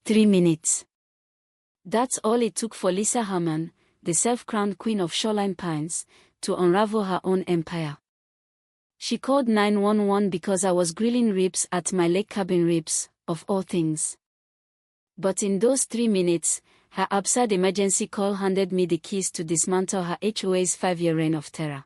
3 minutes. That's all it took for Lisa Harmon, the self-crowned queen of Shoreline Pines, to unravel her own empire. She called 911 because I was grilling ribs at my lake cabin, ribs, of all things. But in those 3 minutes, her absurd emergency call handed me the keys to dismantle her HOA's 5-year reign of terror.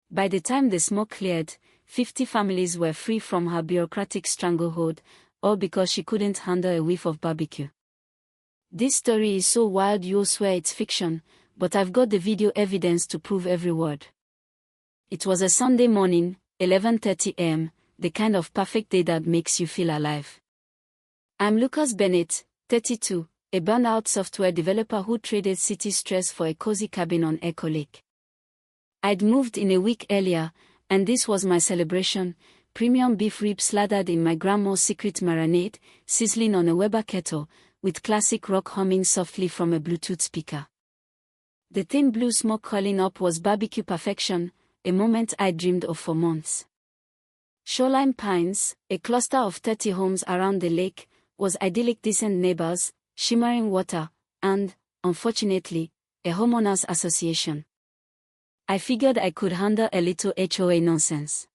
By the time the smoke cleared, 50 families were free from her bureaucratic stranglehold, all because she couldn't handle a whiff of barbecue. This story is so wild you'll swear it's fiction, but I've got the video evidence to prove every word. It was a Sunday morning, 11:30 a.m., the kind of perfect day that makes you feel alive. I'm Lucas Bennett, 32, a burnout software developer who traded city stress for a cozy cabin on Echo Lake. I'd moved in a week earlier, and this was my celebration: premium beef ribs slathered in my grandma's secret marinade, sizzling on a Weber kettle, with classic rock humming softly from a Bluetooth speaker. The thin blue smoke curling up was barbecue perfection, a moment I dreamed of for months. Shoreline Pines, a cluster of 30 homes around the lake, was idyllic, decent neighbors, shimmering water, and, unfortunately, a homeowners association. I figured I could handle a little HOA nonsense.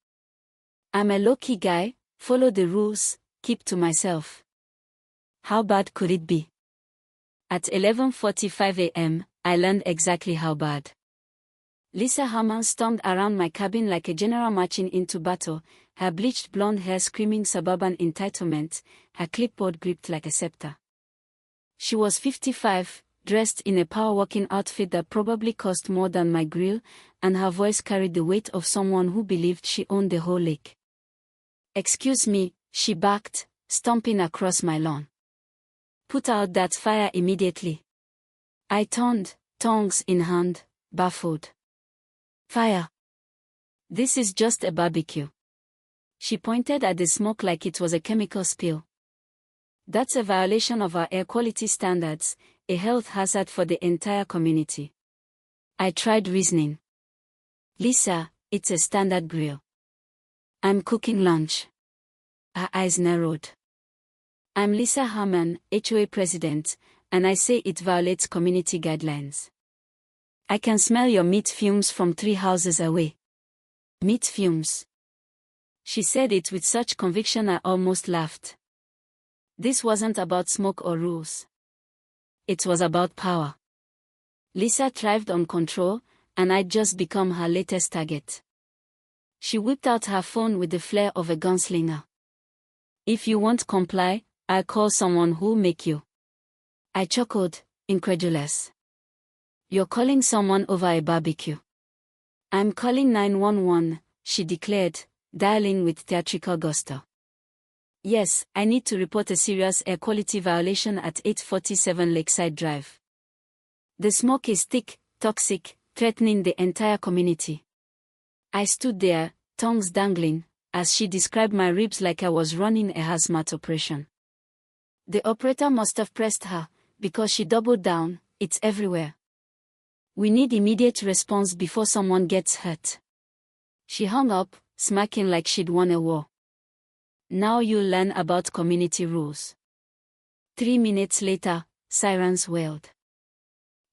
I'm a low-key guy, follow the rules, keep to myself. How bad could it be? At 11:45 a.m., I learned exactly how bad. Lisa Harmon stormed around my cabin like a general marching into battle, her bleached blonde hair screaming suburban entitlement, her clipboard gripped like a scepter. She was 55, dressed in a power-walking outfit that probably cost more than my grill, and her voice carried the weight of someone who believed she owned the whole lake. "Excuse me," she barked, stomping across my lawn. "Put out that fire immediately." I turned, tongs in hand, baffled. "Fire? This is just a barbecue." She pointed at the smoke like it was a chemical spill. "That's a violation of our air quality standards, a health hazard for the entire community." I tried reasoning. "Lisa, it's a standard grill. I'm cooking lunch." Her eyes narrowed. "I'm Lisa Harmon, HOA president, and I say it violates community guidelines. I can smell your meat fumes from 3 houses away." "Meat fumes?" She said it with such conviction I almost laughed. This wasn't about smoke or rules. It was about power. Lisa thrived on control, and I'd just become her latest target. She whipped out her phone with the flair of a gunslinger. "If you won't comply, I'll call someone who'll make you." I chuckled, incredulous. "You're calling someone over a barbecue?" "I'm calling 911, she declared, dialing with theatrical gusto. "Yes, I need to report a serious air quality violation at 847 Lakeside Drive. The smoke is thick, toxic, threatening the entire community." I stood there, tongues dangling, as she described my ribs like I was running a hazmat operation. The operator must have pressed her, because she doubled down, "It's everywhere. We need immediate response before someone gets hurt." She hung up, smirking like she'd won a war. "Now you'll learn about community rules." 3 minutes later, sirens wailed.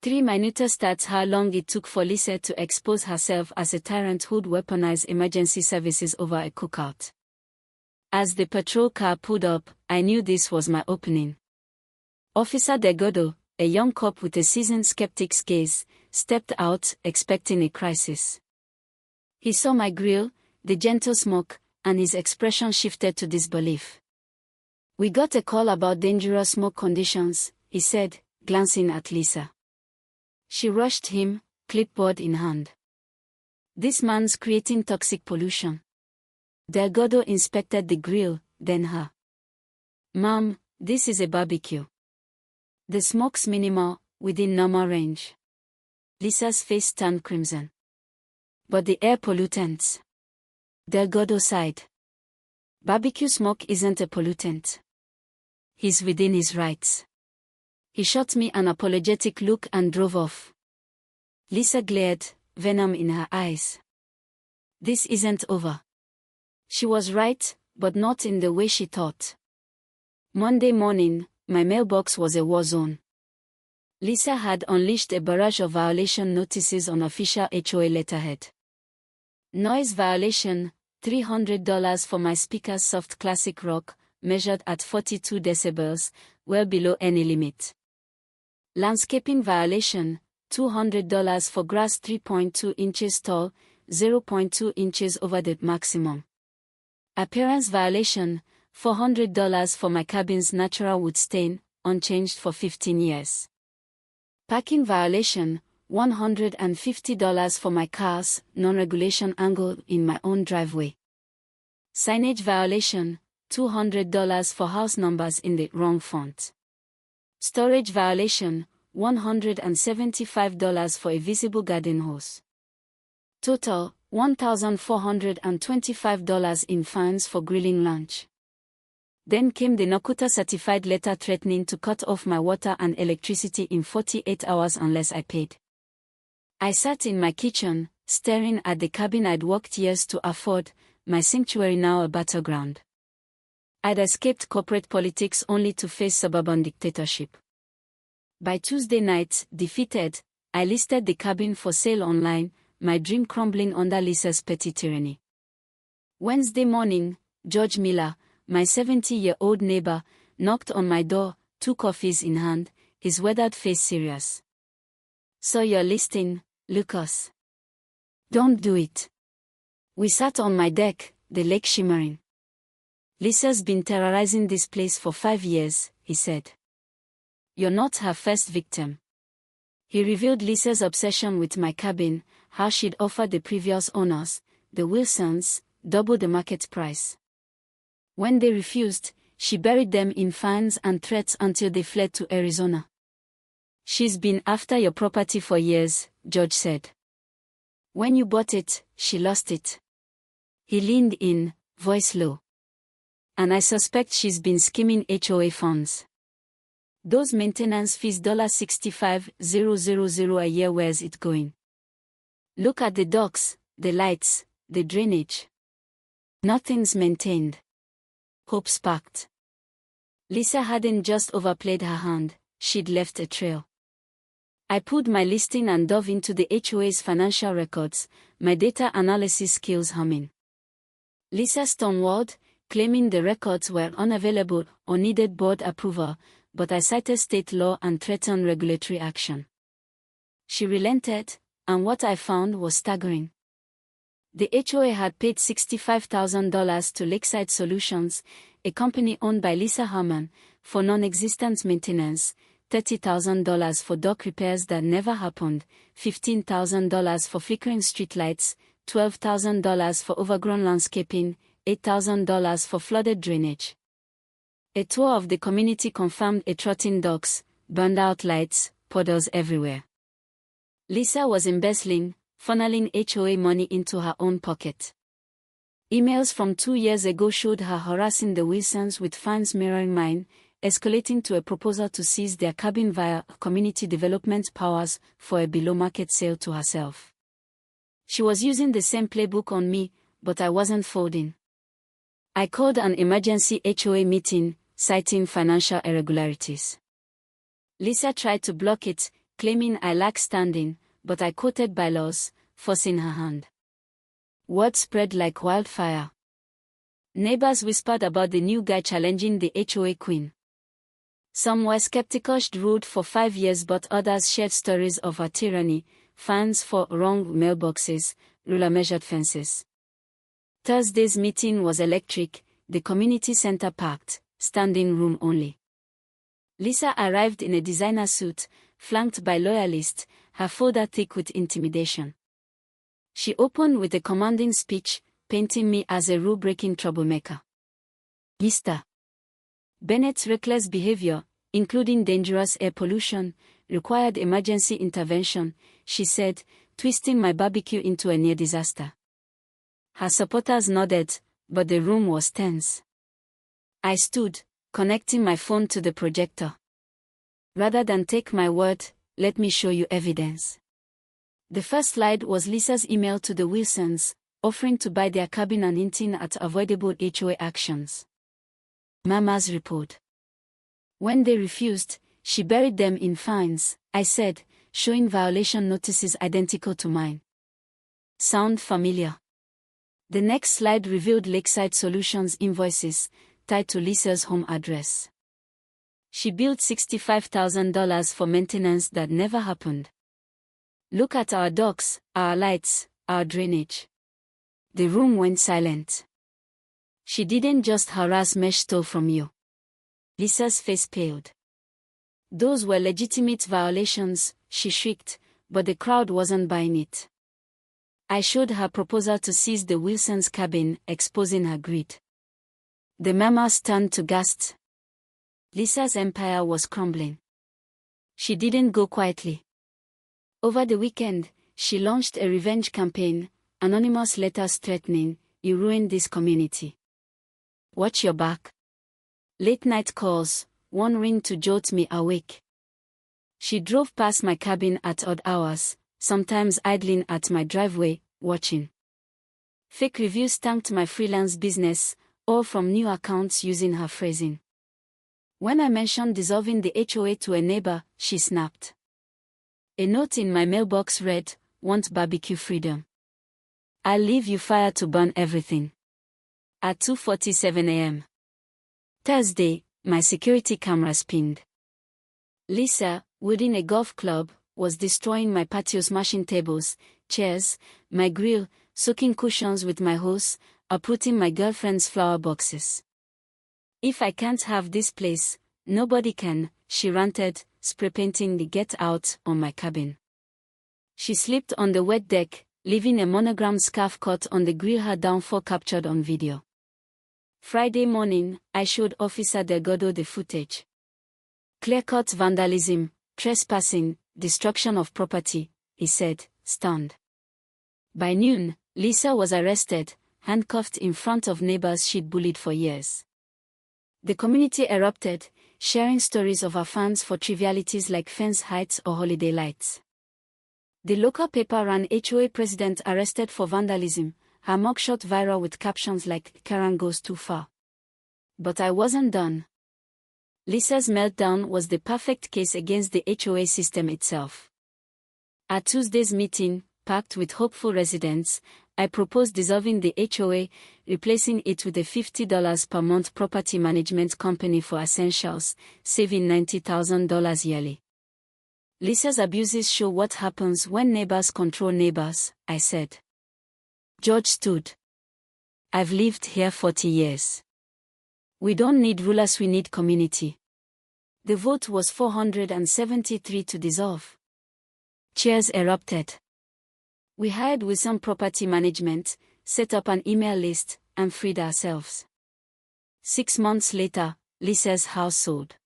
3 minute stats how long it took for Lisa to expose herself as a tyrant who'd weaponize emergency services over a cookout. As the patrol car pulled up, I knew this was my opening. Officer Delgado, a young cop with a seasoned skeptic's gaze, stepped out, expecting a crisis. He saw my grill, the gentle smoke, and his expression shifted to disbelief. "We got a call about dangerous smoke conditions," he said, glancing at Lisa. She rushed him, clipboard in hand. "This man's creating toxic pollution." Delgado inspected the grill, then her. "Ma'am, this is a barbecue. The smoke's minimal, within normal range." Lisa's face turned crimson. "But the air pollutants." Delgado sighed. "Barbecue smoke isn't a pollutant. He's within his rights." He shot me an apologetic look and drove off. Lisa glared, venom in her eyes. This isn't over. She was right, but not in the way she thought. Monday morning, My mailbox was a war zone. Lisa had unleashed a barrage of violation notices on official HOA letterhead. Noise violation, $300 for my speaker's soft classic rock, measured at 42 decibels, well below any limit. Landscaping violation, $200 for grass 3.2 inches tall, 0.2 inches over the maximum. Appearance violation, $400 for my cabin's natural wood stain, unchanged for 15 years. Parking violation, $150 for my car's non-regulation angle in my own driveway. Signage violation, $200 for house numbers in the wrong font. Storage violation, $175 for a visible garden hose. Total, $1,425 in fines for grilling lunch. Then came the NOCUTA certified letter threatening to cut off my water and electricity in 48 hours unless I paid. I sat in my kitchen, staring at the cabin I'd worked years to afford, my sanctuary now a battleground. I'd escaped corporate politics only to face suburban dictatorship. By Tuesday night, defeated, I listed the cabin for sale online, my dream crumbling under Lisa's petty tyranny. Wednesday morning, George Miller, my 70-year-old neighbor, knocked on my door, 2 coffees in hand, his weathered face serious. "Saw your listing, Lucas. Don't do it." We sat on my deck, the lake shimmering. "Lisa's been terrorizing this place for 5 years," he said. "You're not her first victim." He revealed Lisa's obsession with my cabin, how she'd offered the previous owners, the Wilsons, double the market price. When they refused, she buried them in fines and threats until they fled to Arizona. "She's been after your property for years," George said. "When you bought it, she lost it." He leaned in, voice low. "And I suspect she's been skimming HOA funds. Those maintenance fees $65,000 a year, where's it going? Look at the docks, the lights, the drainage. Nothing's maintained." Hope sparked. Lisa hadn't just overplayed her hand, she'd left a trail. I pulled my listing and dove into the HOA's financial records, my data analysis skills humming. Lisa stonewalled, claiming the records were unavailable or needed board approval, but I cited state law and threatened regulatory action. She relented, and what I found was staggering. The HOA had paid $65,000 to Lakeside Solutions, a company owned by Lisa Harmon, for non-existent maintenance, $30,000 for dock repairs that never happened, $15,000 for flickering streetlights, $12,000 for overgrown landscaping, $8,000 for flooded drainage. A tour of the community confirmed atropine docks, burned-out lights, puddles everywhere. Lisa was embezzling, funneling HOA money into her own pocket. Emails from 2 years ago showed her harassing the Wilsons with fines mirroring mine, escalating to a proposal to seize their cabin via community development powers for a below-market sale to herself. She was using the same playbook on me, but I wasn't folding. I called an emergency HOA meeting, citing financial irregularities. Lisa tried to block it, claiming I lacked standing, but I quoted bylaws, forcing her hand. Word spread like wildfire. Neighbors whispered about the new guy challenging the HOA queen. Some were skeptical. She'd ruled for 5 years, but others shared stories of her tyranny, fines for wrong mailboxes, ruler-measured fences. Thursday's meeting was electric, the community center packed, standing room only. Lisa arrived in a designer suit, flanked by loyalists, her folder thick with intimidation. She opened with a commanding speech, painting me as a rule-breaking troublemaker. Mr. Bennett's reckless behavior, including dangerous air pollution, required emergency intervention, she said, twisting my barbecue into a near disaster. Her supporters nodded, but the room was tense. I stood, connecting my phone to the projector. Rather than take my word, let me show you evidence. The first slide was Lisa's email to the Wilsons, offering to buy their cabin and hinting at avoidable HOA actions. Mama's report. When they refused, she buried them in fines, I said, showing violation notices identical to mine. Sound familiar? The next slide revealed Lakeside Solutions invoices, tied to Lisa's home address. She billed $65,000 for maintenance that never happened. Look at our docks, our lights, our drainage. The room went silent. She didn't just harass mesh stole from you. Lisa's face paled. Those were legitimate violations, she shrieked, but the crowd wasn't buying it. I showed her proposal to seize the Wilsons' cabin, exposing her greed. The mamas turned to gasp. Lisa's empire was crumbling. She didn't go quietly. Over the weekend, she launched a revenge campaign, anonymous letters threatening, "You ruined this community. Watch your back." Late-night calls, one ring to jolt me awake. She drove past my cabin at odd hours, sometimes idling at my driveway, watching. Fake reviews tanked my freelance business, all from new accounts using her phrasing. When I mentioned dissolving the HOA to a neighbor, she snapped. A note in my mailbox read, "Want barbecue freedom? I'll leave you fire to burn everything." At 2:47 a.m. Thursday, my security cameras pinged. Lisa, wielding a golf club, was destroying my patio, smashing tables, chairs, my grill, soaking cushions with my hose, uprooting my girlfriend's flower boxes. "If I can't have this place, nobody can," she ranted, spray painting the "Get Out" on my cabin. She slipped on the wet deck, leaving a monogrammed scarf cut on the grill, her downfall captured on video. Friday morning, I showed Officer Delgado the footage. "Clear-cut vandalism, trespassing, destruction of property," he said, stunned. By noon, Lisa was arrested, handcuffed in front of neighbors she'd bullied for years. The community erupted, sharing stories of her fans for trivialities like fence heights or holiday lights. The local paper ran HOA president arrested for vandalism, her mugshot viral with captions like "Karen goes too far." But I wasn't done. Lisa's meltdown was the perfect case against the HOA system itself. At Tuesday's meeting, packed with hopeful residents, I proposed dissolving the HOA, replacing it with a $50 per month property management company for essentials, saving $90,000 yearly. "Lisa's abuses show what happens when neighbors control neighbors," I said. George stood. "I've lived here 40 years. We don't need rulers, we need community." The vote was 473 to dissolve. Cheers erupted. We hired Wilson Property Management, set up an email list, and freed ourselves. 6 months later, Lisa's house sold.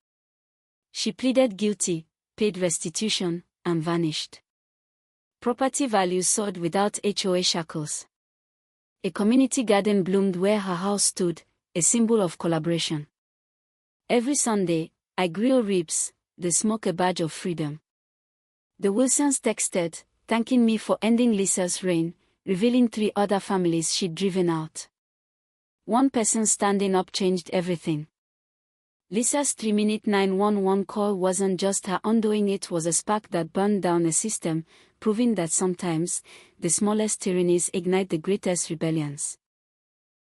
She pleaded guilty, paid restitution, and vanished. Property values soared without HOA shackles. A community garden bloomed where her house stood, a symbol of collaboration. Every Sunday, I grill ribs, the smoke a badge of freedom. The Wilsons texted, thanking me for ending Lisa's reign, revealing 3 other families she'd driven out. One person standing up changed everything. Lisa's 3-minute 911 call wasn't just her undoing, it was a spark that burned down a system, proving that sometimes, the smallest tyrannies ignite the greatest rebellions.